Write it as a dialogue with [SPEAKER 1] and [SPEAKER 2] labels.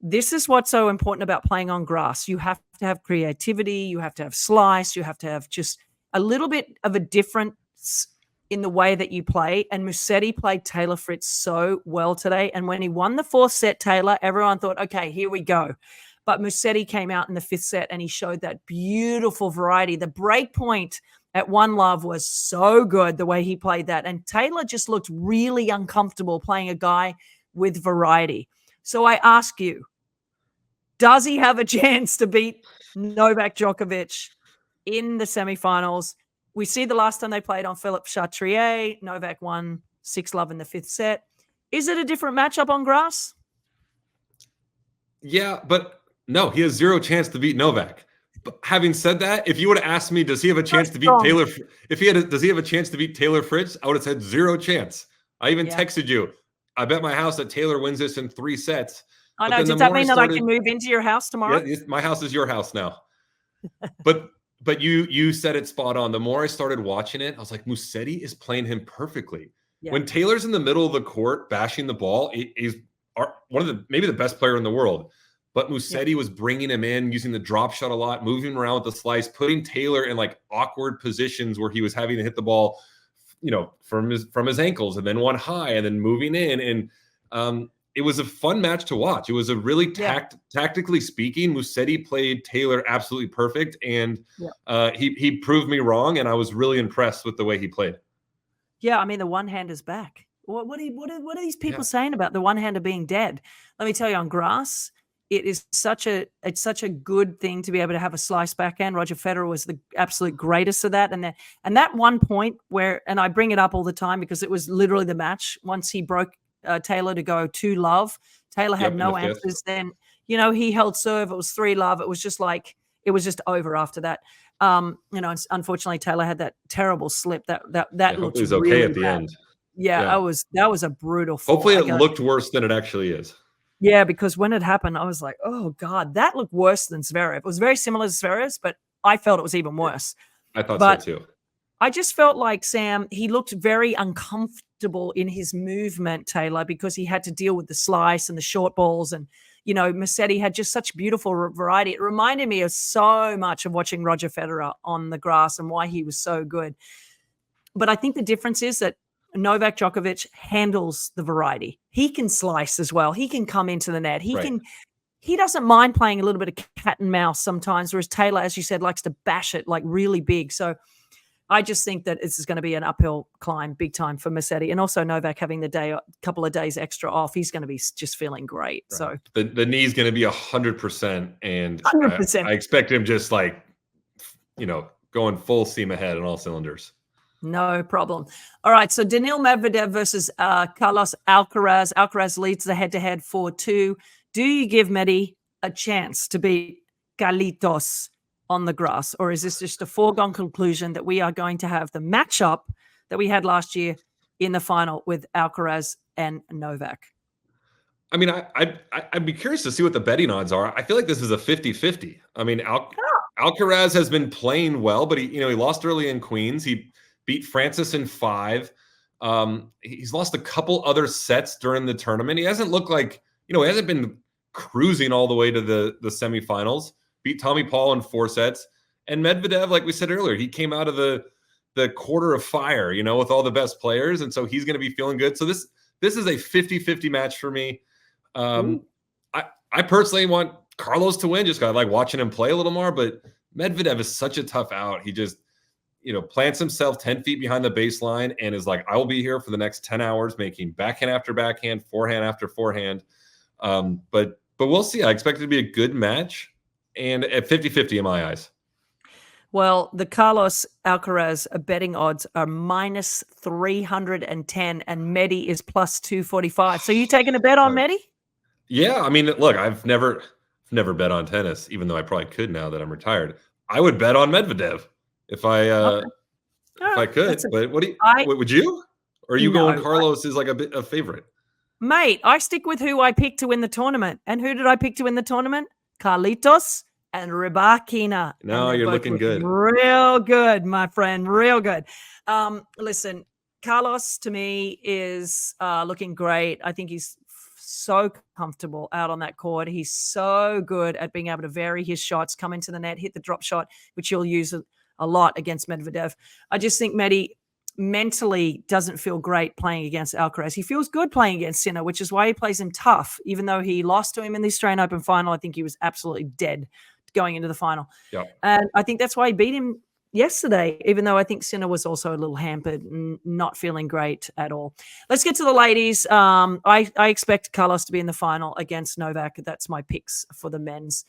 [SPEAKER 1] this is what's so important about playing on grass. You have to have creativity. You have to have slice. You have to have just a little bit of a difference in the way that you play. And Musetti played Taylor Fritz so well today. And when he won the fourth set, Taylor, everyone thought, okay, here we go. But Musetti came out in the fifth set and he showed that beautiful variety. The break point at One Love was so good, the way he played that. And Taylor just looked really uncomfortable playing a guy with variety. So I ask you, does he have a chance to beat Novak Djokovic in the semifinals? We see the last time they played on Philippe Chatrier, Novak won 6-love in the fifth set. Is it a different matchup on grass?
[SPEAKER 2] Yeah, but no, he has zero chance to beat Novak. But having said that, if you would have asked me, does he have a chance to beat Taylor? Does he have a chance to beat Taylor Fritz? I would have said zero chance. I even texted you. I bet my house that Taylor wins this in 3 sets.
[SPEAKER 1] I know. Does that mean that I can move into your house tomorrow?
[SPEAKER 2] Yeah, my house is your house now. But you said it spot on. The more I started watching it, I was like, Musetti is playing him perfectly. Yeah. When Taylor's in the middle of the court bashing the ball, he's one of maybe the best player in the world. But Musetti was bringing him in, using the drop shot a lot, moving around with the slice, putting Taylor in like awkward positions where he was having to hit the ball, from his ankles, and then one high, and then moving in. And it was a fun match to watch. It was a really tactically speaking, Musetti played Taylor absolutely perfect, and he proved me wrong, and I was really impressed with the way he played.
[SPEAKER 1] Yeah, I mean, the one-hander's back. What are these people saying about the one-hander being dead? Let me tell you, on grass, it's such a good thing to be able to have a slice backhand. Roger Federer was the absolute greatest of that. And that one point where, and I bring it up all the time because it was literally the match once he broke Taylor to go 2-love. Taylor had no answers. Then, he held serve. It was 3-love. It was just like, it was just over after that. Unfortunately Taylor had that terrible slip that looked
[SPEAKER 2] okay really at the bad. End.
[SPEAKER 1] Yeah, that was a brutal fall.
[SPEAKER 2] Hopefully it looked worse than it actually is.
[SPEAKER 1] Yeah, because when it happened, I was like, oh, God, that looked worse than Zverev. It was very similar to Zverev's, but I felt it was even worse.
[SPEAKER 2] I thought so too.
[SPEAKER 1] I just felt like, Sam, he looked very uncomfortable in his movement, Taylor, because he had to deal with the slice and the short balls. And, Musetti had just such beautiful variety. It reminded me of so much of watching Roger Federer on the grass and why he was so good. But I think the difference is that Novak Djokovic handles the variety. He can slice as well. He can come into the net. He doesn't mind playing a little bit of cat and mouse sometimes, whereas Taylor, as you said, likes to bash it like really big. So I just think that this is going to be an uphill climb big time for Musetti. And also Novak having the couple of days extra off, he's going to be just feeling great. Right. So
[SPEAKER 2] the knee's going to be 100%. And
[SPEAKER 1] 100%.
[SPEAKER 2] I expect him just like, going full steam ahead on all cylinders.
[SPEAKER 1] No problem. All right, so Daniil Medvedev versus Carlos Alcaraz. Alcaraz leads the head-to-head 4-2. Do you give Medi a chance to beat Carlitos on the grass, or is this just a foregone conclusion that we are going to have the matchup that we had last year in the final with Alcaraz and Novak?
[SPEAKER 2] I mean, I'd be curious to see what the betting odds are. I feel like this is a 50-50. I mean, Alcaraz has been playing well, but he lost early in Queens. He beat Francis in 5. He's lost a couple other sets during the tournament. He hasn't looked like, he hasn't been cruising all the way to the semifinals. Beat Tommy Paul in 4 sets. And Medvedev, like we said earlier, he came out of the quarter of fire, with all the best players. And so he's going to be feeling good. So this is a 50-50 match for me. I personally want Carlos to win, just because I like watching him play a little more. But Medvedev is such a tough out. He just plants himself 10 feet behind the baseline and is like, I will be here for the next 10 hours making backhand after backhand, forehand after forehand. But we'll see. I expect it to be a good match and at 50-50 in my eyes.
[SPEAKER 1] Well, the Carlos Alcaraz betting odds are minus 310 and Medi is plus 245. So you taking a bet on Medi?
[SPEAKER 2] Yeah. I mean, look, I've never bet on tennis, even though I probably could now that I'm retired. I would bet on Medvedev. If I could, but would you? Or are you going Carlos is like a favorite?
[SPEAKER 1] Mate, I stick with who I picked to win the tournament. And who did I pick to win the tournament? Carlitos and Rybakina.
[SPEAKER 2] No, you're looking good.
[SPEAKER 1] Real good, my friend. Real good. Listen, Carlos to me is looking great. I think he's so comfortable out on that court. He's so good at being able to vary his shots, come into the net, hit the drop shot, which he'll use a lot against Medvedev. I just think Medi mentally doesn't feel great playing against Alcaraz. He feels good playing against Sinner, which is why he plays him tough. Even though he lost to him in the Australian Open final, I think he was absolutely dead going into the final.
[SPEAKER 2] Yeah.
[SPEAKER 1] And I think that's why he beat him yesterday, even though I think Sinner was also a little hampered and not feeling great at all. Let's get to the ladies. I expect Carlos to be in the final against Novak. That's my picks for the men's.